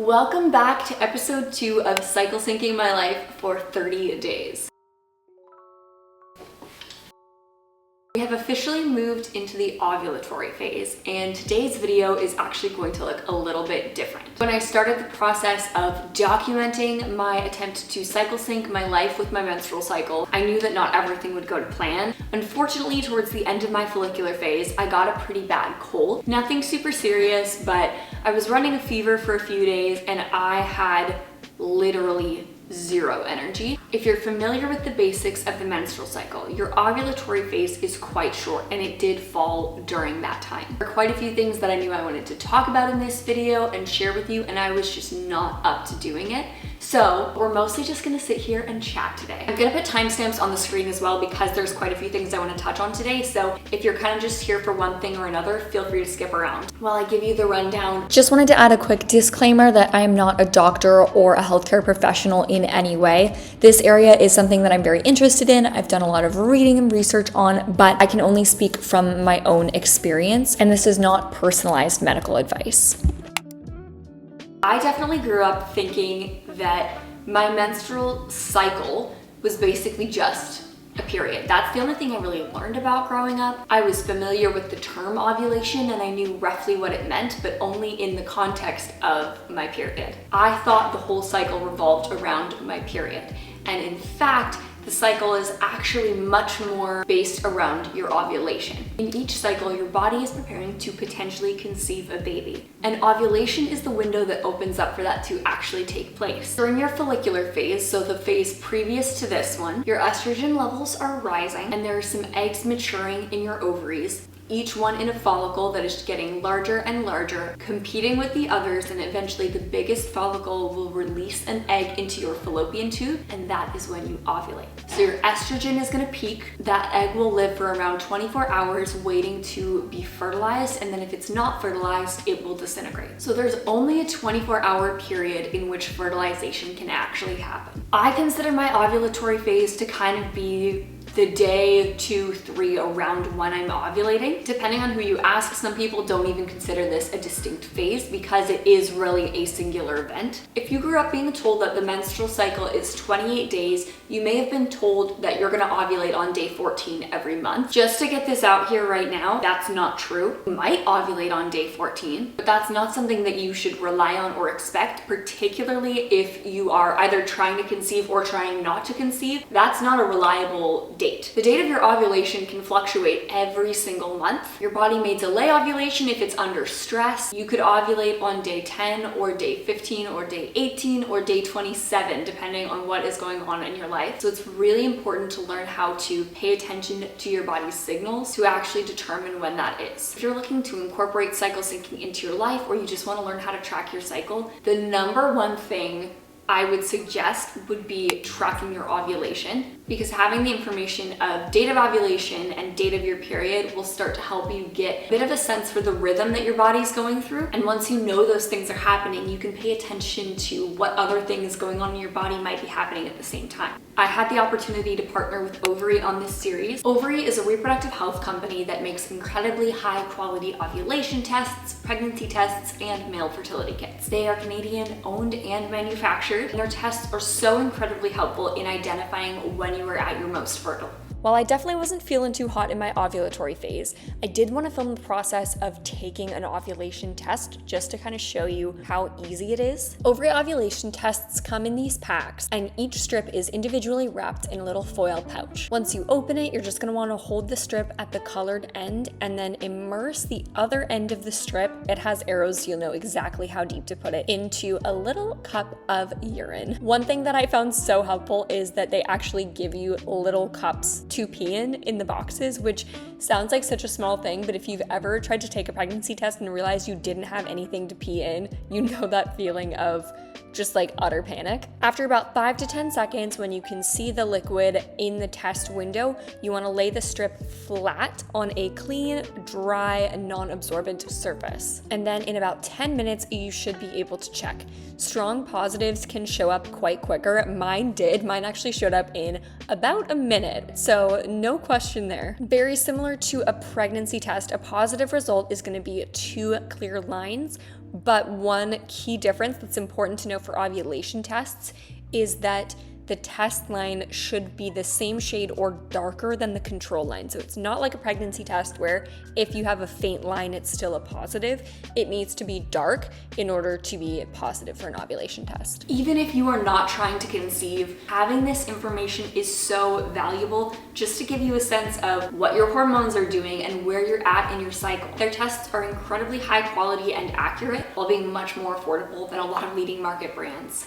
Welcome back to episode 2 of Cycle Syncing My Life for 30 days. We have officially moved into the ovulatory phase, and today's video is actually going to look a little bit different. When I started the process of documenting my attempt to cycle sync my life with my menstrual cycle, I knew that not everything would go to plan. Unfortunately, towards the end of my follicular phase, I got a pretty bad cold. Nothing super serious, but I was running a fever for a few days and I had literally zero energy. If you're familiar with the basics of the menstrual cycle, your ovulatory phase is quite short, and it did fall during that time. There are quite a few things that I knew I wanted to talk about in this video and share with you, and I was just not up to doing it. So we're mostly just gonna sit here and chat today. I'm gonna put timestamps on the screen as well because there's quite a few things I wanna touch on today. So if you're kind of just here for one thing or another, feel free to skip around while I give you the rundown. Just wanted to add a quick disclaimer that I am not a doctor or a healthcare professional in any way. This area is something that I'm very interested in. I've done a lot of reading and research on, but I can only speak from my own experience, and this is not personalized medical advice. I definitely grew up thinking that my menstrual cycle was basically just a period. That's the only thing I really learned about growing up. I was familiar with the term ovulation and I knew roughly what it meant, but only in the context of my period. I thought the whole cycle revolved around my period. And in fact, the cycle is actually much more based around your ovulation. In each cycle, your body is preparing to potentially conceive a baby. And ovulation is the window that opens up for that to actually take place. During your follicular phase, so the phase previous to this one, your estrogen levels are rising and there are some eggs maturing in your ovaries, each one in a follicle that is getting larger and larger, competing with the others, and eventually the biggest follicle will release an egg into your fallopian tube, and that is when you ovulate. So your estrogen is gonna peak, that egg will live for around 24 hours waiting to be fertilized, and then if it's not fertilized, it will disintegrate. So there's only a 24-hour period in which fertilization can actually happen. I consider my ovulatory phase to kind of be the day 2, 3 around when I'm ovulating. Depending on who you ask, some people don't even consider this a distinct phase because it is really a singular event. If you grew up being told that the menstrual cycle is 28 days, you may have been told that you're gonna ovulate on day 14 every month. Just to get this out here right now, that's not true. You might ovulate on day 14, but that's not something that you should rely on or expect, particularly if you are either trying to conceive or trying not to conceive. That's not a reliable date. The date of your ovulation can fluctuate every single month. Your body may delay ovulation if it's under stress. You could ovulate on day 10 or day 15 or day 18 or day 27, depending on what is going on in your life. So it's really important to learn how to pay attention to your body's signals to actually determine when that is. If you're looking to incorporate cycle syncing into your life, or you just want to learn how to track your cycle, the number one thing I would suggest would be tracking your ovulation, because having the information of date of ovulation and date of your period will start to help you get a bit of a sense for the rhythm that your body's going through. And once you know those things are happening, you can pay attention to what other things going on in your body might be happening at the same time. I had the opportunity to partner with Ovary on this series. Ovary is a reproductive health company that makes incredibly high quality ovulation tests, pregnancy tests, and male fertility kits. They are Canadian owned and manufactured, and their tests are so incredibly helpful in identifying when you are at your most fertile. While I definitely wasn't feeling too hot in my ovulatory phase, I did want to film the process of taking an ovulation test just to kind of show you how easy it is. Ovary ovulation tests come in these packs, and each strip is individually wrapped in a little foil pouch. Once you open it, you're just going to want to hold the strip at the colored end and then immerse the other end of the strip. It has arrows, so you'll know exactly how deep to put it, into a little cup of urine. One thing that I found so helpful is that they actually give you little cups to pee in the boxes, which sounds like such a small thing, but if you've ever tried to take a pregnancy test and realized you didn't have anything to pee in, you know that feeling of just like utter panic. After about 5 to 10 seconds, when you can see the liquid in the test window, you want to lay the strip flat on a clean, dry, and non-absorbent surface. And then in about 10 minutes, you should be able to check. Strong positives can show up quite quicker. Mine did. Mine actually showed up in about a minute, so no question there. Very similar to a pregnancy test, a positive result is going to be 2 clear lines But one key difference that's important to know for ovulation tests is that the test line should be the same shade or darker than the control line. So it's not like a pregnancy test where if you have a faint line, it's still a positive. It needs to be dark in order to be positive for an ovulation test. Even if you are not trying to conceive, having this information is so valuable just to give you a sense of what your hormones are doing and where you're at in your cycle. Their tests are incredibly high quality and accurate while being much more affordable than a lot of leading market brands.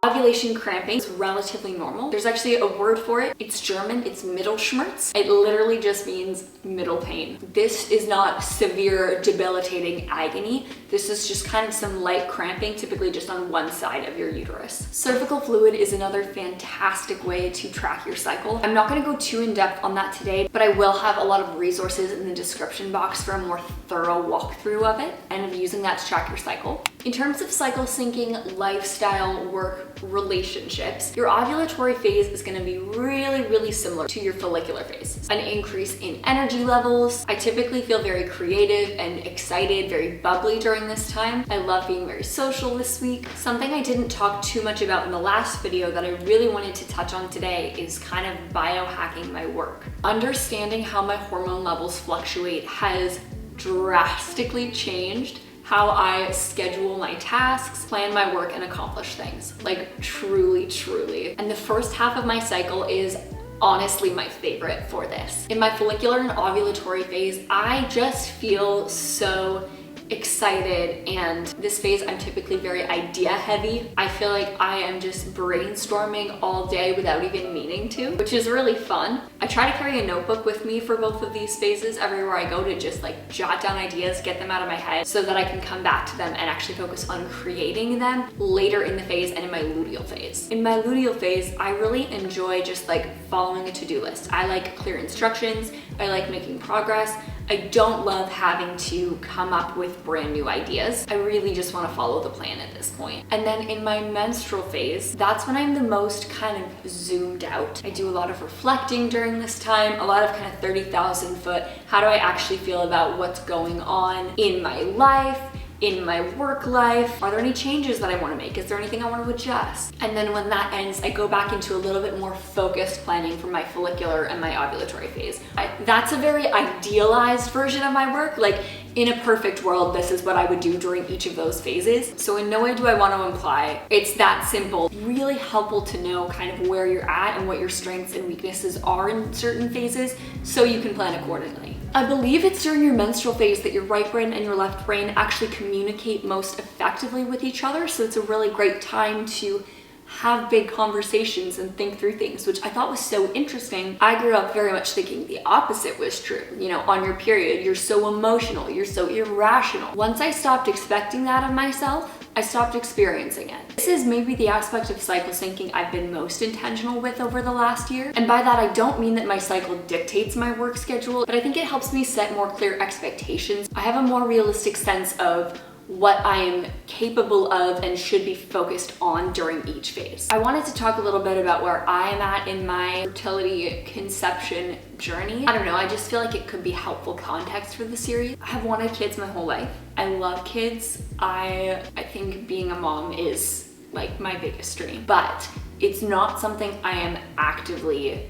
Ovulation cramping is relatively normal. There's actually a word for it. It's German, it's Mittelschmerz. It literally just means middle pain. This is not severe, debilitating agony. This is just kind of some light cramping, typically just on one side of your uterus. Cervical fluid is another fantastic way to track your cycle. I'm not gonna go too in depth on that today, but I will have a lot of resources in the description box for a more thorough walkthrough of it and of using that to track your cycle. In terms of cycle syncing, lifestyle, work, relationships, your ovulatory phase is going to be really similar to your follicular phase. An increase in energy levels. I typically feel very creative and excited, very bubbly during this time. I love being very social this week. Something I didn't talk too much about in the last video that I really wanted to touch on today is kind of biohacking my work. Understanding how my hormone levels fluctuate has drastically changed how I schedule my tasks, plan my work, and accomplish things. Like truly. And the first half of my cycle is honestly my favorite for this. In my follicular and ovulatory phase, I just feel so excited, and this phase I'm typically very idea heavy. I feel like I am just brainstorming all day without even meaning to, which is really fun. I try to carry a notebook with me for both of these phases everywhere I go to just like jot down ideas, get them out of my head so that I can come back to them and actually focus on creating them later in the phase and in my luteal phase. In my luteal phase, I really enjoy just like following a to-do list. I like clear instructions. I like making progress. I don't love having to come up with brand new ideas. I really just want to follow the plan at this point. And then in my menstrual phase, that's when I'm the most kind of zoomed out. I do a lot of reflecting during this time, a lot of kind of 30,000 foot, how do I actually feel about what's going on in my life, in my work life? Are there any changes that I want to make? Is there anything I want to adjust? And then when that ends, I go back into a little bit more focused planning for my follicular and my ovulatory phase. That's a very idealized version of my work. Like in a perfect world, this is what I would do during each of those phases. So in no way do I want to imply it's that simple. Really helpful to know kind of where you're at and what your strengths and weaknesses are in certain phases so you can plan accordingly. I believe it's during your menstrual phase that your right brain and your left brain actually communicate most effectively with each other. So it's a really great time to have big conversations and think through things, which I thought was so interesting. I grew up very much thinking the opposite was true. You know, on your period, you're so emotional, you're so irrational. Once I stopped expecting that of myself, I stopped experiencing it. This is maybe the aspect of cycle syncing I've been most intentional with over the last year. And by that, I don't mean that my cycle dictates my work schedule, but I think it helps me set more clear expectations. I have a more realistic sense of what I am capable of and should be focused on during each phase. I wanted to talk a little bit about where I am at in my fertility conception journey. I don't know, I just feel like it could be helpful context for the series. I have wanted kids my whole life. I love kids. I think being a mom is like my biggest dream, but it's not something I am actively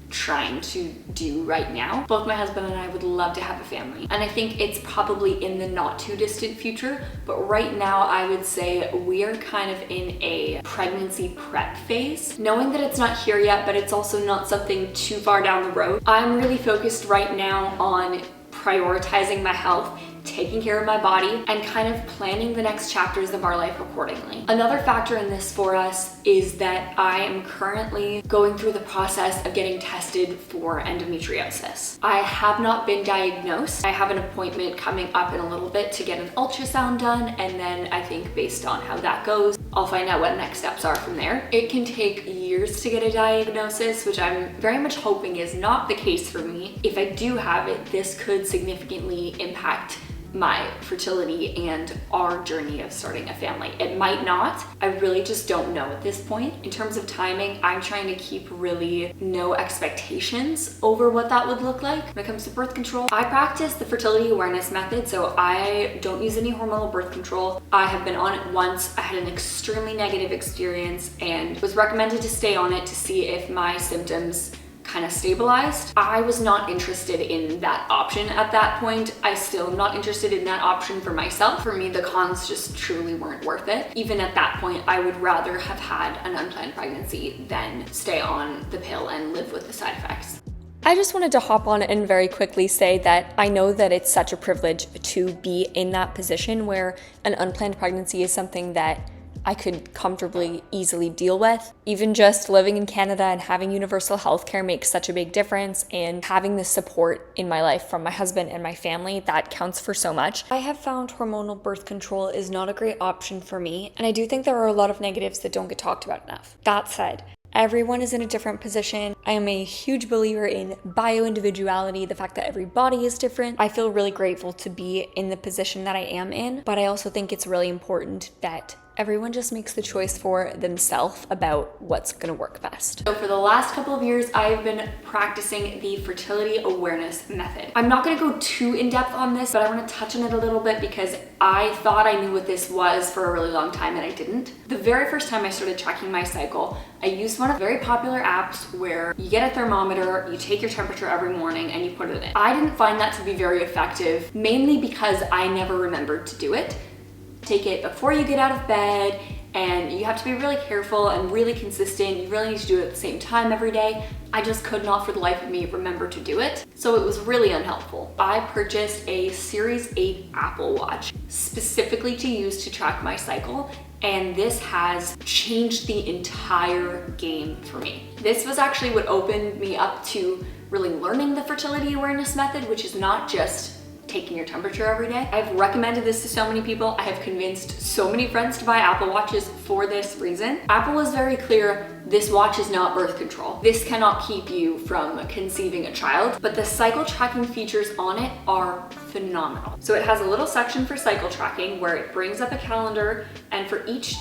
trying to do right now. Both my husband and I would love to have a family, and I think it's probably in the not too distant future, but right now I would say we are kind of in a pregnancy prep phase, knowing that it's not here yet, but it's also not something too far down the road. I'm really focused right now on prioritizing my health, taking care of my body, and kind of planning the next chapters of our life accordingly. Another factor in this for us is that I am currently going through the process of getting tested for endometriosis. I have not been diagnosed. I have an appointment coming up in a little bit to get an ultrasound done, and then I think based on how that goes, I'll find out what next steps are from there. It can take years to get a diagnosis, which I'm very much hoping is not the case for me. If I do have it, this could significantly impact my fertility and our journey of starting a family. It might not. I really just don't know at this point. In terms of timing, I'm trying to keep really no expectations over what that would look like. When it comes to birth control, I practice the fertility awareness method, so I don't use any hormonal birth control. I have been on it once. I had an extremely negative experience and was recommended to stay on it to see if my symptoms kind of stabilized. I was not interested in that option at that point. I still am not interested in that option for myself. For me, the cons just truly weren't worth it. Even at that point, I would rather have had an unplanned pregnancy than stay on the pill and live with the side effects. I just wanted to hop on and very quickly say that I know that it's such a privilege to be in that position where an unplanned pregnancy is something that I could comfortably, easily deal with. Even just living in Canada and having universal healthcare makes such a big difference, and having the support in my life from my husband and my family, that counts for so much. I have found hormonal birth control is not a great option for me, and I do think there are a lot of negatives that don't get talked about enough. That said, everyone is in a different position. I am a huge believer in bio-individuality, the fact that every body is different. I feel really grateful to be in the position that I am in, but I also think it's really important that everyone just makes the choice for themselves about what's gonna work best. So for the last couple of years, I've been practicing the fertility awareness method. I'm not gonna go too in depth on this, but I wanna touch on it a little bit because I thought I knew what this was for a really long time and I didn't. The very first time I started tracking my cycle, I used one of the very popular apps where you get a thermometer, you take your temperature every morning and you put it in. I didn't find that to be very effective, mainly because I never remembered to do it. Take it before you get out of bed, and you have to be really careful and really consistent. You really need to do it at the same time every day. I just could not for the life of me remember to do it. So it was really unhelpful. I purchased a Series 8 Apple Watch specifically to use to track my cycle, and this has changed the entire game for me. This was actually what opened me up to really learning the fertility awareness method, which is not just taking your temperature every day. I've recommended this to so many people. I have convinced so many friends to buy Apple Watches for this reason. Apple is very clear, this watch is not birth control. This cannot keep you from conceiving a child, but the cycle tracking features on it are phenomenal. So it has a little section for cycle tracking where it brings up a calendar, and for each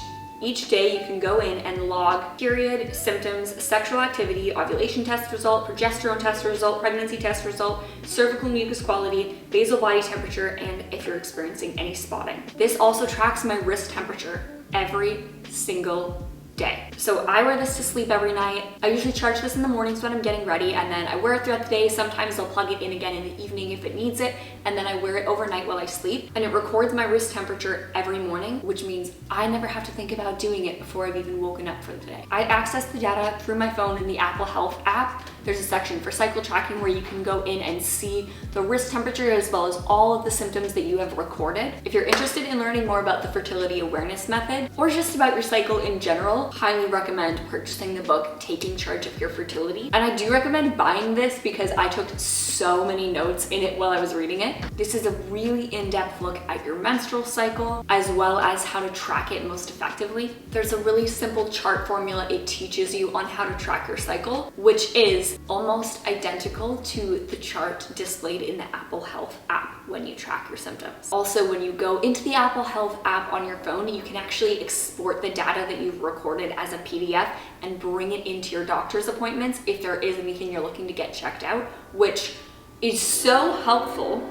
day you can go in and log period, symptoms, sexual activity, ovulation test result, progesterone test result, pregnancy test result, cervical mucus quality, basal body temperature, and if you're experiencing any spotting. This also tracks my wrist temperature every single day. So I wear this to sleep every night. I usually charge this in the mornings when I'm getting ready, and then I wear it throughout the day. Sometimes I'll plug it in again in the evening if it needs it, and then I wear it overnight while I sleep. And it records my wrist temperature every morning, which means I never have to think about doing it before I've even woken up for the day. I access the data through my phone in the Apple Health app. There's a section for cycle tracking where you can go in and see the wrist temperature as well as all of the symptoms that you have recorded. If you're interested in learning more about the fertility awareness method or just about your cycle in general, highly recommend purchasing the book Taking Charge of Your Fertility. And I do recommend buying this because I took so many notes in it while I was reading it. This is a really in-depth look at your menstrual cycle as well as how to track it most effectively. There's a really simple chart formula it teaches you on how to track your cycle, which is almost identical to the chart displayed in the Apple Health app when you track your symptoms. Also, when you go into the Apple Health app on your phone, you can actually export the data that you've recorded as a PDF and bring it into your doctor's appointments if there is anything you're looking to get checked out, which is so helpful,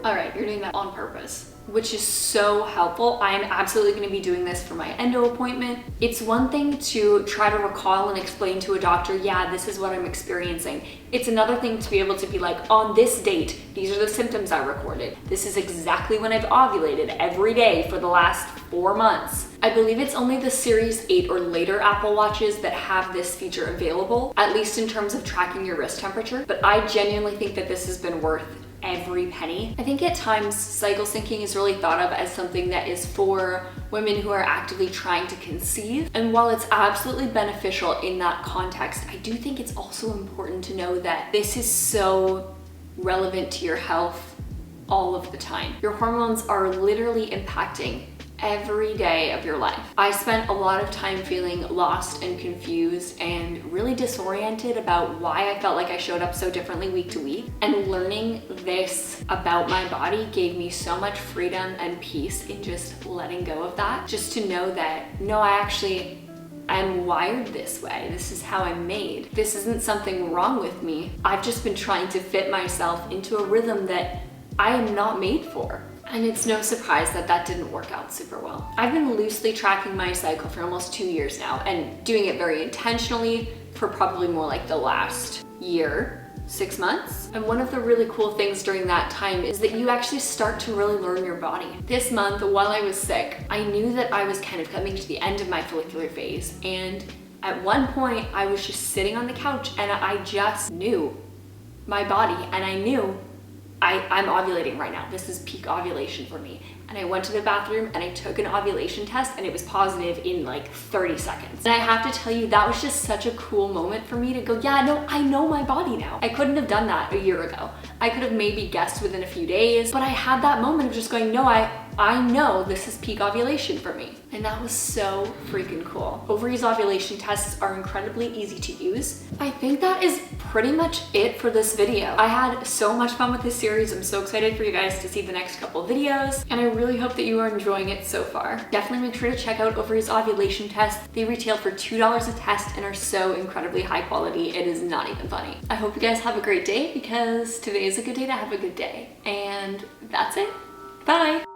all right, you're doing that on purpose, which is so helpful. I'm absolutely going to be doing this for my endo appointment. It's one thing to try to recall and explain to a doctor, yeah, this is what I'm experiencing. It's another thing to be able to be like, on this date, these are the symptoms I recorded. This is exactly when I've ovulated every day for the last 4 months. I believe it's only the Series 8 or later Apple Watches that have this feature available, at least in terms of tracking your wrist temperature. But I genuinely think that this has been worth every penny. I think at times cycle syncing is really thought of as something that is for women who are actively trying to conceive. And while it's absolutely beneficial in that context, I do think it's also important to know that this is so relevant to your health all of the time. Your hormones are literally impacting every day of your life. I spent a lot of time feeling lost and confused and really disoriented about why I felt like I showed up so differently week to week. And learning this about my body gave me so much freedom and peace in just letting go of that. Just to know that, no, I'm wired this way. This is how I'm made. This isn't something wrong with me. I've just been trying to fit myself into a rhythm that I am not made for. And it's no surprise that that didn't work out super well. I've been loosely tracking my cycle for almost 2 years now and doing it very intentionally for probably more like the last year, 6 months. And one of the really cool things during that time is that you actually start to really learn your body. This month, while I was sick, I knew that I was kind of coming to the end of my follicular phase. And at one point I was just sitting on the couch and I just knew my body, and I knew I'm ovulating right now. This is peak ovulation for me. And I went to the bathroom and I took an ovulation test and it was positive in like 30 seconds. And I have to tell you, that was just such a cool moment for me to go, yeah, no, I know my body now. I couldn't have done that a year ago. I could have maybe guessed within a few days, but I had that moment of just going, no, I know this is peak ovulation for me. And that was so freaking cool. Ovaries ovulation tests are incredibly easy to use. I think that is pretty much it for this video. I had so much fun with this series. I'm so excited for you guys to see the next couple videos, and I really hope that you are enjoying it so far. Definitely make sure to check out ovaries ovulation tests. They retail for $2 a test and are so incredibly high quality. It is not even funny. I hope you guys have a great day, because today is a good day to have a good day. And that's it. Bye.